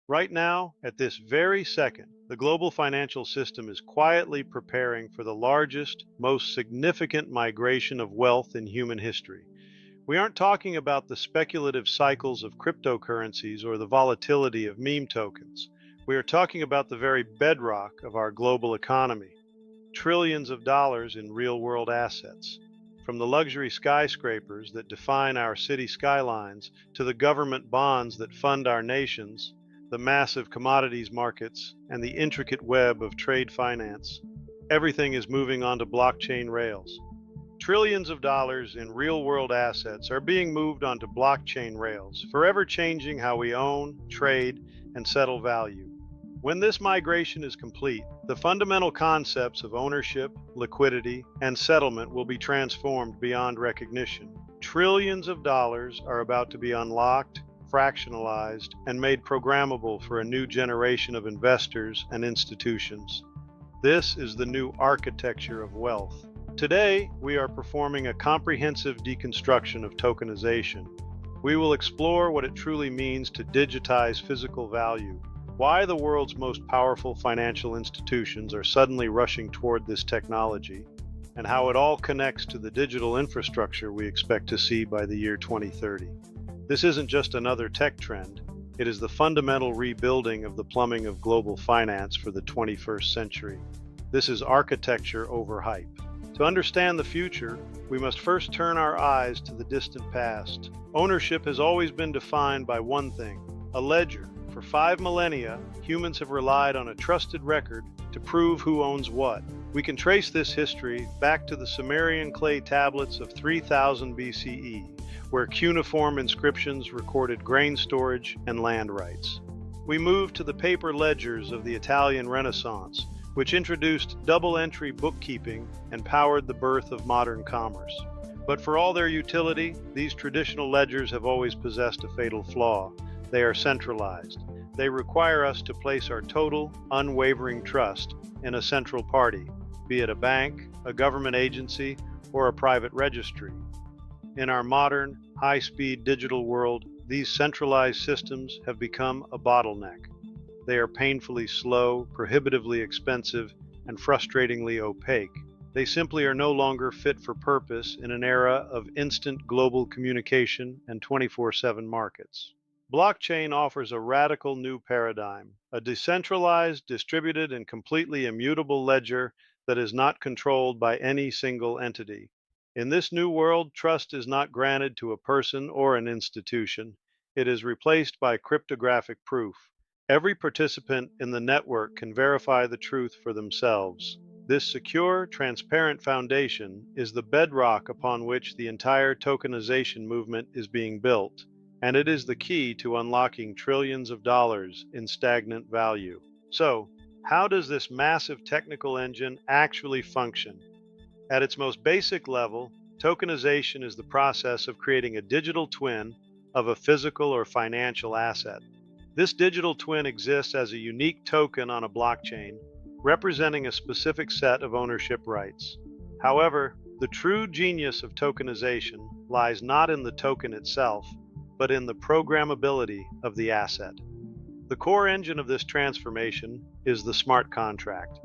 Right now, at this very second, the global financial system is quietly preparing for the largest, most significant migration of wealth in human history. We aren't talking about the speculative cycles of cryptocurrencies or the volatility of meme tokens. We are talking about the very bedrock of our global economy: trillions of dollars in real-world assets. From the luxury skyscrapers that define our city skylines to the government bonds that fund our nations, the massive commodities markets, and the intricate web of trade finance, everything is moving onto blockchain rails. Trillions of dollars in real-world assets are being moved onto blockchain rails, forever changing how we own, trade, and settle value. When this migration is complete, the fundamental concepts of ownership, liquidity, and settlement will be transformed beyond recognition. Trillions of dollars are about to be unlocked, fractionalized, and made programmable for a new generation of investors and institutions. This is the new architecture of wealth. Today, we are performing a comprehensive deconstruction of tokenization. We will explore what it truly means to digitize physical value, why the world's most powerful financial institutions are suddenly rushing toward this technology, and how it all connects to the digital infrastructure we expect to see by the year 2030. This isn't just another tech trend, it is the fundamental rebuilding of the plumbing of global finance for the 21st century. This is architecture over hype. To understand the future, we must first turn our eyes to the distant past. Ownership has always been defined by one thing: a ledger. For 5 millennia, humans have relied on a trusted record to prove who owns what. We can trace this history back to the Sumerian clay tablets of 3000 BCE, where cuneiform inscriptions recorded grain storage and land rights. We move to the paper ledgers of the Italian Renaissance, which introduced double-entry bookkeeping and powered the birth of modern commerce. But for all their utility, these traditional ledgers have always possessed a fatal flaw. They are centralized. They require us to place our total, unwavering trust in a central party, be it a bank, a government agency, or a private registry. In our modern, high-speed digital world, these centralized systems have become a bottleneck. They are painfully slow, prohibitively expensive, and frustratingly opaque. They simply are no longer fit for purpose in an era of instant global communication and 24/7 markets. Blockchain offers a radical new paradigm, a decentralized, distributed, and completely immutable ledger that is not controlled by any single entity. In this new world, trust is not granted to a person or an institution. It is replaced by cryptographic proof. Every participant in the network can verify the truth for themselves. This secure, transparent foundation is the bedrock upon which the entire tokenization movement is being built, and it is the key to unlocking trillions of dollars in stagnant value. So, how does this massive technical engine actually function? At its most basic level, tokenization is the process of creating a digital twin of a physical or financial asset. This digital twin exists as a unique token on a blockchain, representing a specific set of ownership rights. However, the true genius of tokenization lies not in the token itself, but in the programmability of the asset. The core engine of this transformation is the smart contract.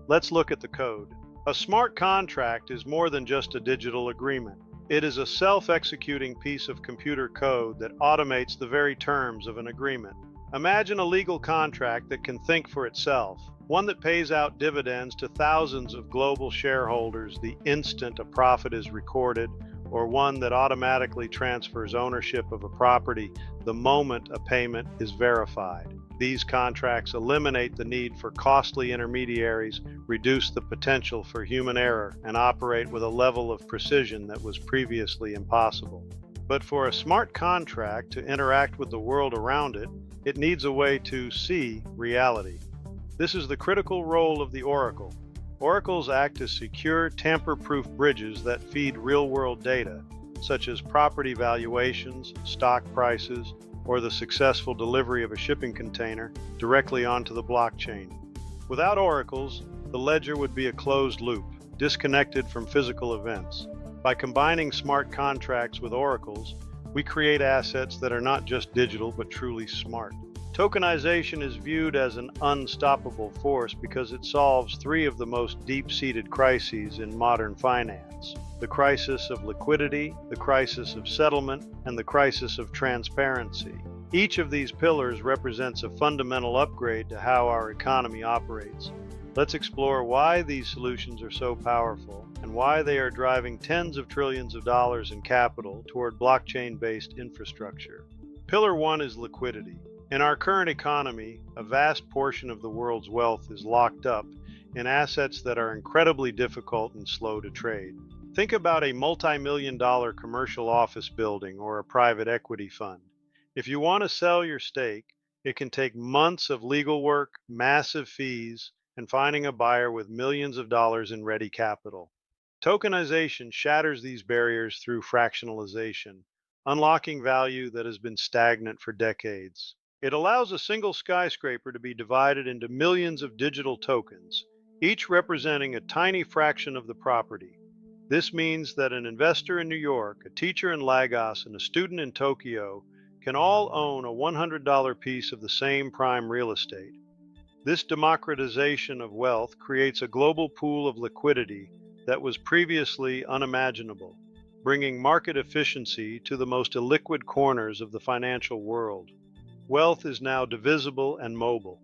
Let's look at the code. A smart contract is more than just a digital agreement. It is a self-executing piece of computer code that automates the very terms of an agreement. Imagine a legal contract that can think for itself, one that pays out dividends to thousands of global shareholders the instant a profit is recorded, or one that automatically transfers ownership of a property the moment a payment is verified. These contracts eliminate the need for costly intermediaries, reduce the potential for human error, and operate with a level of precision that was previously impossible. But for a smart contract to interact with the world around it, it needs a way to see reality. This is the critical role of the oracle. Oracles act as secure, tamper-proof bridges that feed real-world data, such as property valuations, stock prices, or the successful delivery of a shipping container, directly onto the blockchain. Without oracles, the ledger would be a closed loop, disconnected from physical events. By combining smart contracts with oracles, we create assets that are not just digital but truly smart. Tokenization is viewed as an unstoppable force because it solves three of the most deep-seated crises in modern finance: the crisis of liquidity, the crisis of settlement, and the crisis of transparency. Each of these pillars represents a fundamental upgrade to how our economy operates. Let's explore why these solutions are so powerful and why they are driving tens of trillions of dollars in capital toward blockchain-based infrastructure. Pillar one is liquidity. In our current economy, a vast portion of the world's wealth is locked up in assets that are incredibly difficult and slow to trade. Think about a multi-million-dollar commercial office building or a private equity fund. If you want to sell your stake, it can take months of legal work, massive fees, and finding a buyer with millions of dollars in ready capital. Tokenization shatters these barriers through fractionalization, unlocking value that has been stagnant for decades. It allows a single skyscraper to be divided into millions of digital tokens, each representing a tiny fraction of the property. This means that an investor in New York, a teacher in Lagos, and a student in Tokyo can all own a $100 piece of the same prime real estate. This democratization of wealth creates a global pool of liquidity that was previously unimaginable, bringing market efficiency to the most illiquid corners of the financial world. Wealth is now divisible and mobile.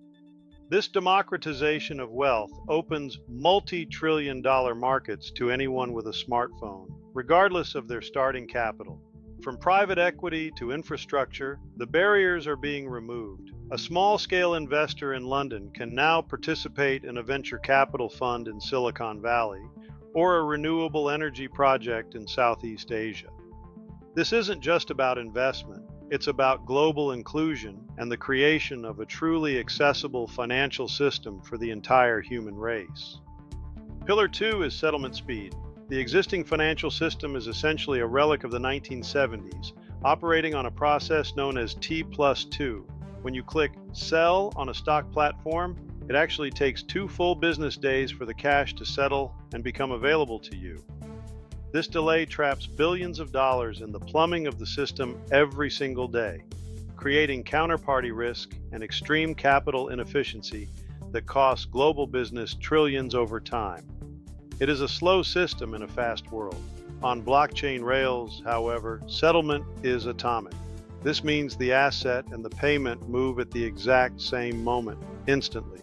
This democratization of wealth opens multi-trillion-dollar markets to anyone with a smartphone, regardless of their starting capital. From private equity to infrastructure, the barriers are being removed. A small-scale investor in London can now participate in a venture capital fund in Silicon Valley or a renewable energy project in Southeast Asia. This isn't just about investment. It's about global inclusion and the creation of a truly accessible financial system for the entire human race. Pillar two is settlement speed. The existing financial system is essentially a relic of the 1970s, operating on a process known as T+2. When you click Sell on a stock platform, it actually takes 2 full business days for the cash to settle and become available to you. This delay traps billions of dollars in the plumbing of the system every single day, creating counterparty risk and extreme capital inefficiency that costs global business trillions over time. It is a slow system in a fast world. On blockchain rails, however, settlement is atomic. This means the asset and the payment move at the exact same moment, instantly.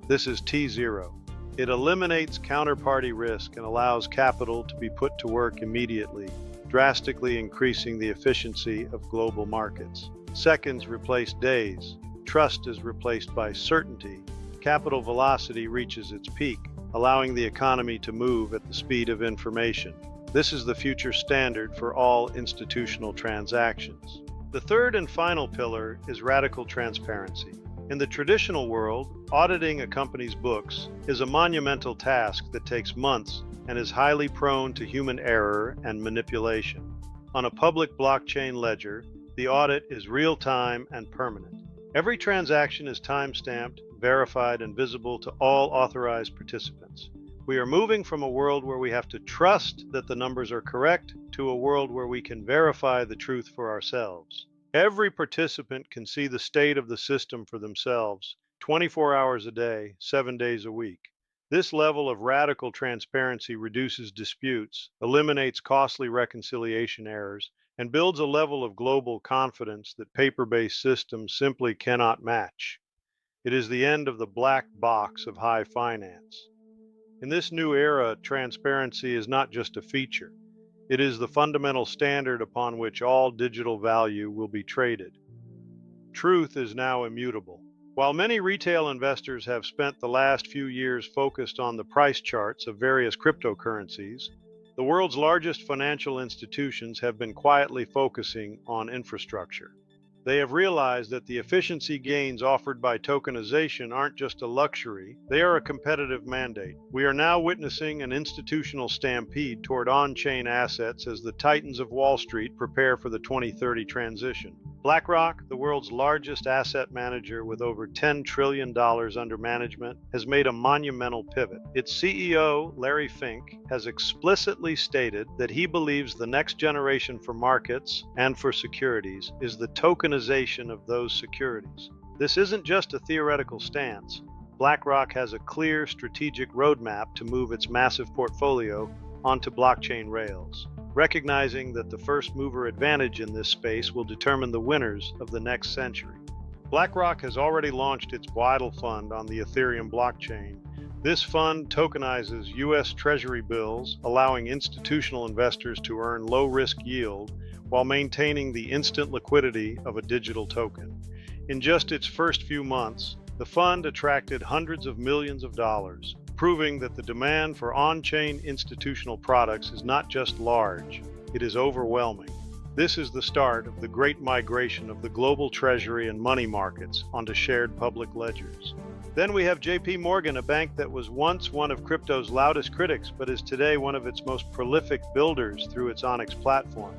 This is T0. It eliminates counterparty risk and allows capital to be put to work immediately, drastically increasing the efficiency of global markets. Seconds replace days. Trust is replaced by certainty. Capital velocity reaches its peak, allowing the economy to move at the speed of information. This is the future standard for all institutional transactions. The third and final pillar is radical transparency. In the traditional world, auditing a company's books is a monumental task that takes months and is highly prone to human error and manipulation. On a public blockchain ledger, the audit is real-time and permanent. Every transaction is time-stamped, verified, and visible to all authorized participants. We are moving from a world where we have to trust that the numbers are correct to a world where we can verify the truth for ourselves. Every participant can see the state of the system for themselves, 24 hours a day, 7 days a week. This level of radical transparency reduces disputes, eliminates costly reconciliation errors, and builds a level of global confidence that paper-based systems simply cannot match. It is the end of the black box of high finance. In this new era, transparency is not just a feature. It is the fundamental standard upon which all digital value will be traded. Truth is now immutable. While many retail investors have spent the last few years focused on the price charts of various cryptocurrencies, the world's largest financial institutions have been quietly focusing on infrastructure. They have realized that the efficiency gains offered by tokenization aren't just a luxury, they are a competitive mandate. We are now witnessing an institutional stampede toward on-chain assets as the titans of Wall Street prepare for the 2030 transition. BlackRock, the world's largest asset manager with over $10 trillion under management, has made a monumental pivot. Its CEO, Larry Fink, has explicitly stated that he believes the next generation for markets and for securities is the tokenization of those securities. This isn't just a theoretical stance. BlackRock has a clear strategic roadmap to move its massive portfolio onto blockchain rails, recognizing that the first mover advantage in this space will determine the winners of the next century. BlackRock has already launched its Bridal Fund on the Ethereum blockchain. This fund tokenizes U.S. Treasury bills, allowing institutional investors to earn low-risk yield while maintaining the instant liquidity of a digital token. In just its first few months, the fund attracted hundreds of millions of dollars, proving that the demand for on-chain institutional products is not just large, it is overwhelming. This is the start of the great migration of the global treasury and money markets onto shared public ledgers. Then we have JP Morgan, a bank that was once one of crypto's loudest critics, but is today one of its most prolific builders through its Onyx platform.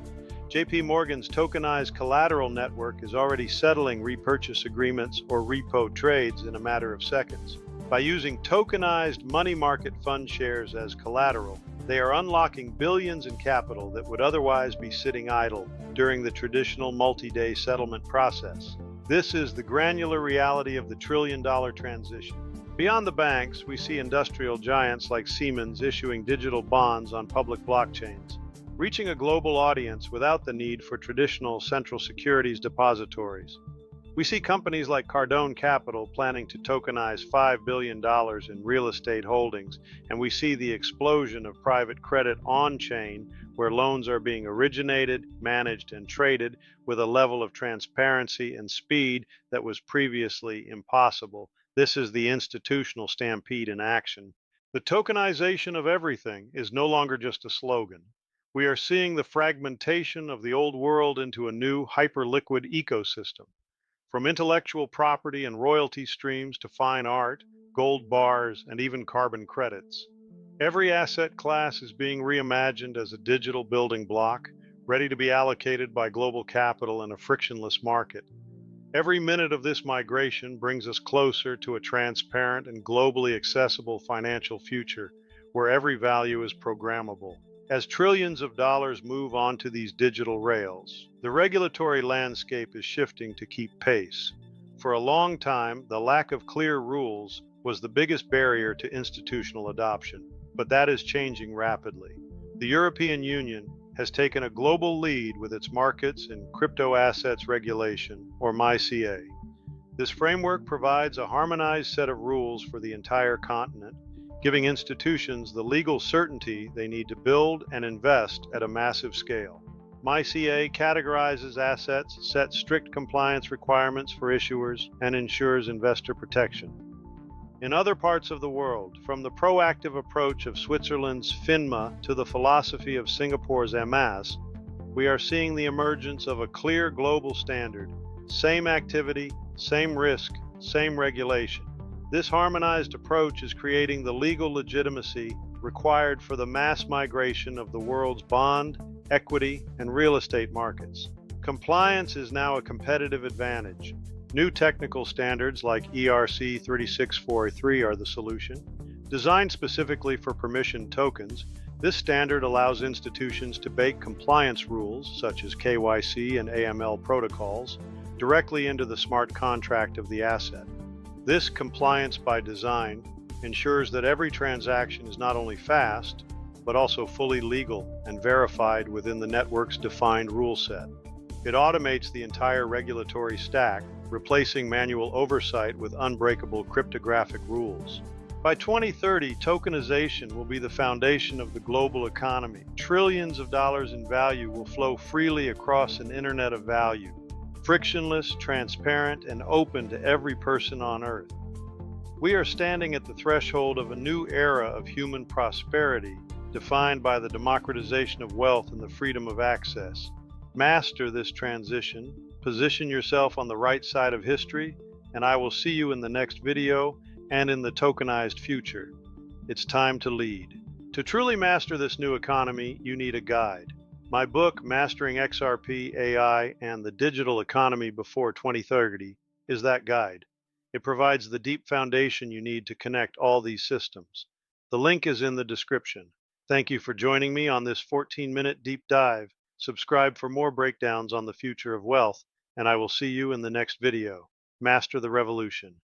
JP Morgan's tokenized collateral network is already settling repurchase agreements or repo trades in a matter of seconds. By using tokenized money market fund shares as collateral, they are unlocking billions in capital that would otherwise be sitting idle during the traditional multi-day settlement process. This is the granular reality of the trillion-dollar transition. Beyond the banks, we see industrial giants like Siemens issuing digital bonds on public blockchains, reaching a global audience without the need for traditional central securities depositories. We see companies like Cardone Capital planning to tokenize $5 billion in real estate holdings, and we see the explosion of private credit on-chain, where loans are being originated, managed, and traded with a level of transparency and speed that was previously impossible. This is the institutional stampede in action. The tokenization of everything is no longer just a slogan. We are seeing the fragmentation of the old world into a new hyperliquid ecosystem. From intellectual property and royalty streams to fine art, gold bars, and even carbon credits. Every asset class is being reimagined as a digital building block, ready to be allocated by global capital in a frictionless market. Every minute of this migration brings us closer to a transparent and globally accessible financial future, where every value is programmable. As trillions of dollars move onto these digital rails, the regulatory landscape is shifting to keep pace. For a long time, the lack of clear rules was the biggest barrier to institutional adoption, but that is changing rapidly. The European Union has taken a global lead with its markets and crypto assets regulation, or MiCA. This framework provides a harmonized set of rules for the entire continent, giving institutions the legal certainty they need to build and invest at a massive scale. MiCA categorizes assets, sets strict compliance requirements for issuers, and ensures investor protection. In other parts of the world, from the proactive approach of Switzerland's FINMA to the philosophy of Singapore's MAS, we are seeing the emergence of a clear global standard: same activity, same risk, same regulation. This harmonized approach is creating the legal legitimacy required for the mass migration of the world's bond, equity, and real estate markets. Compliance is now a competitive advantage. New technical standards like ERC 36443 are the solution. Designed specifically for permissioned tokens, this standard allows institutions to bake compliance rules, such as KYC and AML protocols, directly into the smart contract of the asset. This compliance by design ensures that every transaction is not only fast, but also fully legal and verified within the network's defined rule set. It automates the entire regulatory stack, replacing manual oversight with unbreakable cryptographic rules. By 2030, tokenization will be the foundation of the global economy. Trillions of dollars in value will flow freely across an internet of value, frictionless, transparent, and open to every person on Earth. We are standing at the threshold of a new era of human prosperity, defined by the democratization of wealth and the freedom of access. Master this transition, position yourself on the right side of history, and I will see you in the next video and in the tokenized future. It's time to lead. To truly master this new economy, you need a guide. My book, Mastering XRP, AI, and the Digital Economy Before 2030, is that guide. It provides the deep foundation you need to connect all these systems. The link is in the description. Thank you for joining me on this 14-minute deep dive. Subscribe for more breakdowns on the future of wealth, and I will see you in the next video. master the revolution.